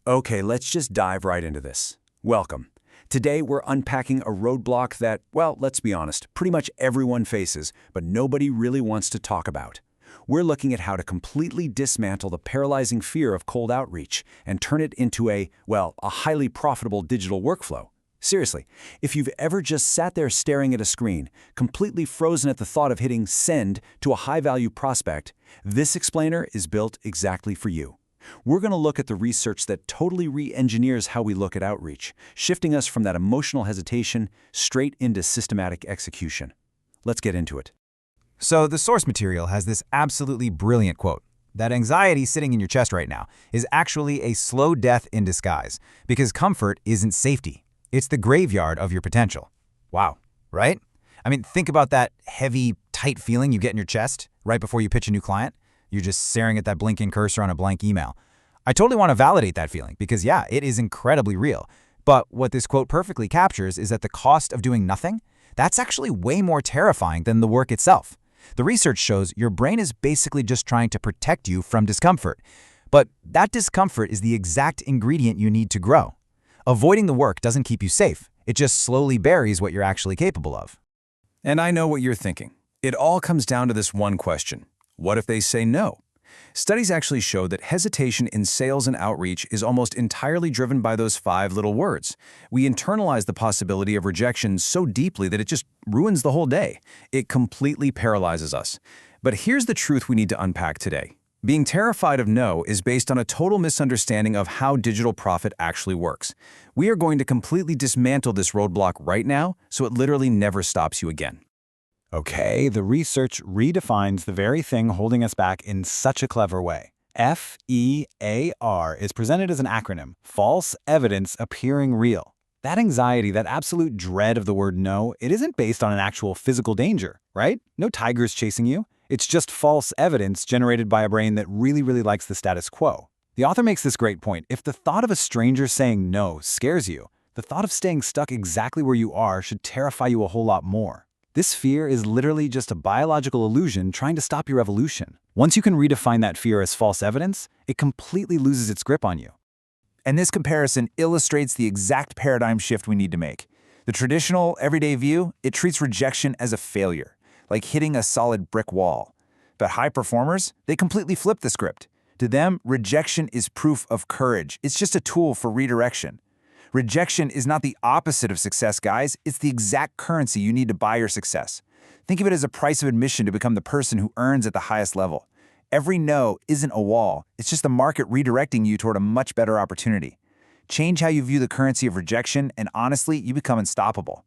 Okay, let's just dive right into this. Welcome. Today we're unpacking a roadblock that, well, let's be honest, pretty much everyone faces, but nobody really wants to talk about. We're looking at how to completely dismantle the paralyzing fear of cold outreach and turn it into a highly profitable digital workflow. Seriously, if you've ever just sat there staring at a screen, completely frozen at the thought of hitting send to a high-value prospect, this explainer is built exactly for you. We're going to look at the research that totally re-engineers how we look at outreach, shifting us from that emotional hesitation straight into systematic execution. Let's get into it. So the source material has this absolutely brilliant quote. That anxiety sitting in your chest right now is actually a slow death in disguise, because comfort isn't safety. It's the graveyard of your potential. Wow, right? I mean, think about that heavy, tight feeling you get in your chest right before you pitch a new client. You're just staring at that blinking cursor on a blank email. I totally want to validate that feeling because, yeah, it is incredibly real. But what this quote perfectly captures is that the cost of doing nothing, that's actually way more terrifying than the work itself. The research shows your brain is basically just trying to protect you from discomfort. But that discomfort is the exact ingredient you need to grow. Avoiding the work doesn't keep you safe. It just slowly buries what you're actually capable of. And I know what you're thinking. It all comes down to this one question. What if they say no? Studies actually show that hesitation in sales and outreach is almost entirely driven by those 5 little words. We internalize the possibility of rejection so deeply that it just ruins the whole day. It completely paralyzes us. But here's the truth we need to unpack today. Being terrified of no is based on a total misunderstanding of how digital profit actually works. We are going to completely dismantle this roadblock right now, so it literally never stops you again. Okay, the research redefines the very thing holding us back in such a clever way. F.E.A.R. is presented as an acronym, false evidence appearing real. That anxiety, that absolute dread of the word no, it isn't based on an actual physical danger, right? No tigers chasing you. It's just false evidence generated by a brain that really likes the status quo. The author makes this great point. If the thought of a stranger saying no scares you, the thought of staying stuck exactly where you are should terrify you a whole lot more. This fear is literally just a biological illusion trying to stop your evolution. Once you can redefine that fear as false evidence, it completely loses its grip on you. And this comparison illustrates the exact paradigm shift we need to make. The traditional, everyday view, it treats rejection as a failure, like hitting a solid brick wall. But high performers, they completely flip the script. To them, rejection is proof of courage. It's just a tool for redirection. Rejection is not the opposite of success, guys. It's the exact currency you need to buy your success. Think of it as a price of admission to become the person who earns at the highest level. Every no isn't a wall. It's just the market redirecting you toward a much better opportunity. Change how you view the currency of rejection, and honestly, you become unstoppable.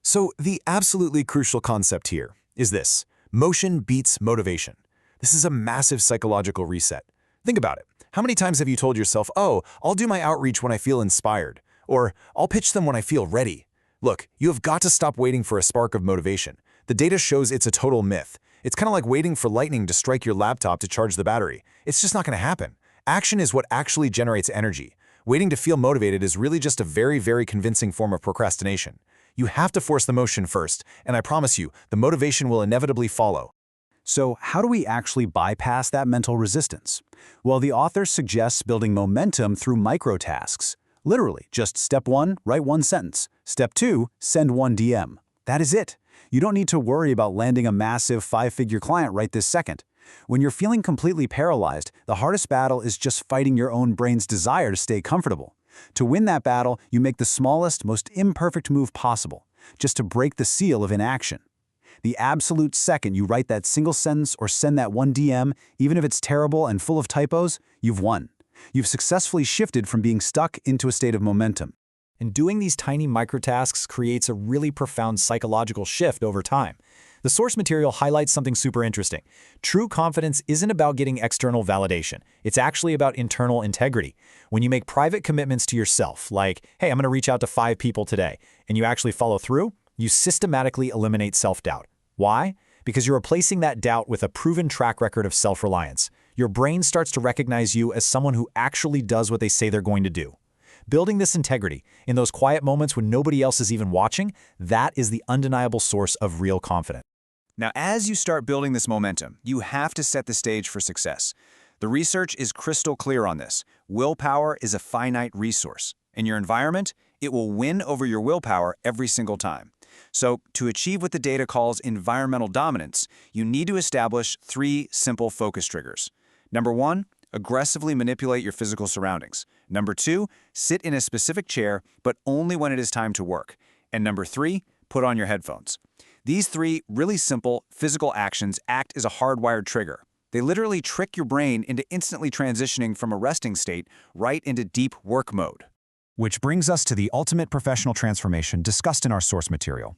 So the absolutely crucial concept here is this: motion beats motivation. This is a massive psychological reset. Think about it. How many times have you told yourself, oh, I'll do my outreach when I feel inspired? Or I'll pitch them when I feel ready? Look, you have got to stop waiting for a spark of motivation. The data shows it's a total myth. It's kind of like waiting for lightning to strike your laptop to charge the battery. It's just not going to happen. Action is what actually generates energy. Waiting to feel motivated is really just a very convincing form of procrastination. You have to force the motion first, and I promise you, the motivation will inevitably follow. So how do we actually bypass that mental resistance? Well, the author suggests building momentum through microtasks. Literally, just step 1, write 1 sentence. Step 2, send 1 DM. That is it. You don't need to worry about landing a massive 5-figure client right this second. When you're feeling completely paralyzed, the hardest battle is just fighting your own brain's desire to stay comfortable. To win that battle, you make the smallest, most imperfect move possible, just to break the seal of inaction. The absolute second you write that single sentence or send that 1 DM, even if it's terrible and full of typos, you've won. You've successfully shifted from being stuck into a state of momentum. And doing these tiny microtasks creates a really profound psychological shift over time. The source material highlights something super interesting. True confidence isn't about getting external validation. It's actually about internal integrity. When you make private commitments to yourself, like, hey, I'm going to reach out to 5 people today, and you actually follow through, you systematically eliminate self-doubt. Why? Because you're replacing that doubt with a proven track record of self-reliance. Your brain starts to recognize you as someone who actually does what they say they're going to do. Building this integrity, in those quiet moments when nobody else is even watching, that is the undeniable source of real confidence. Now, as you start building this momentum, you have to set the stage for success. The research is crystal clear on this. Willpower is a finite resource. In your environment, it will win over your willpower every single time. So, to achieve what the data calls environmental dominance, you need to establish 3 simple focus triggers. Number 1, aggressively manipulate your physical surroundings. Number 2, sit in a specific chair, but only when it is time to work. And number 3, put on your headphones. These 3 really simple physical actions act as a hardwired trigger. They literally trick your brain into instantly transitioning from a resting state right into deep work mode. Which brings us to the ultimate professional transformation discussed in our source material.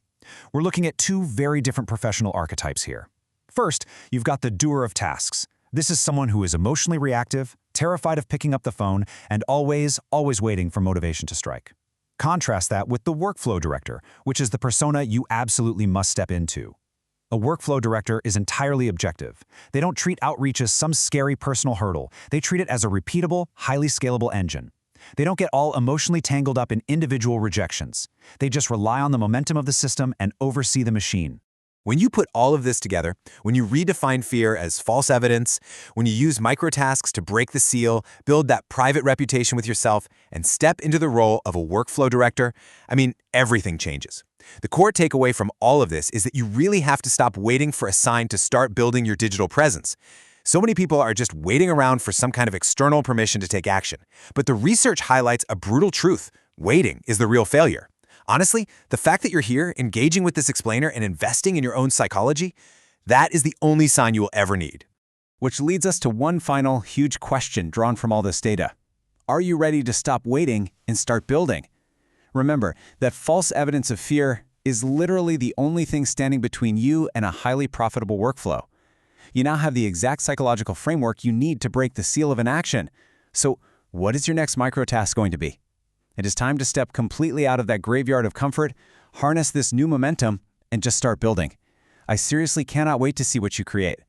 We're looking at 2 very different professional archetypes here. First, you've got the doer of tasks. This is someone who is emotionally reactive, terrified of picking up the phone, and always waiting for motivation to strike. Contrast that with the workflow director, which is the persona you absolutely must step into. A workflow director is entirely objective. They don't treat outreach as some scary personal hurdle. They treat it as a repeatable, highly scalable engine. They don't get all emotionally tangled up in individual rejections. They just rely on the momentum of the system and oversee the machine. When you put all of this together, when you redefine fear as false evidence, when you use microtasks to break the seal, build that private reputation with yourself, and step into the role of a workflow director, everything changes. The core takeaway from all of this is that you really have to stop waiting for a sign to start building your digital presence. So many people are just waiting around for some kind of external permission to take action. But the research highlights a brutal truth. Waiting is the real failure. Honestly, the fact that you're here, engaging with this explainer and investing in your own psychology, that is the only sign you will ever need. Which leads us to one final huge question drawn from all this data. Are you ready to stop waiting and start building? Remember that false evidence of fear is literally the only thing standing between you and a highly profitable workflow. You now have the exact psychological framework you need to break the seal of inaction. So, what is your next microtask going to be? It is time to step completely out of that graveyard of comfort, harness this new momentum, and just start building. I seriously cannot wait to see what you create.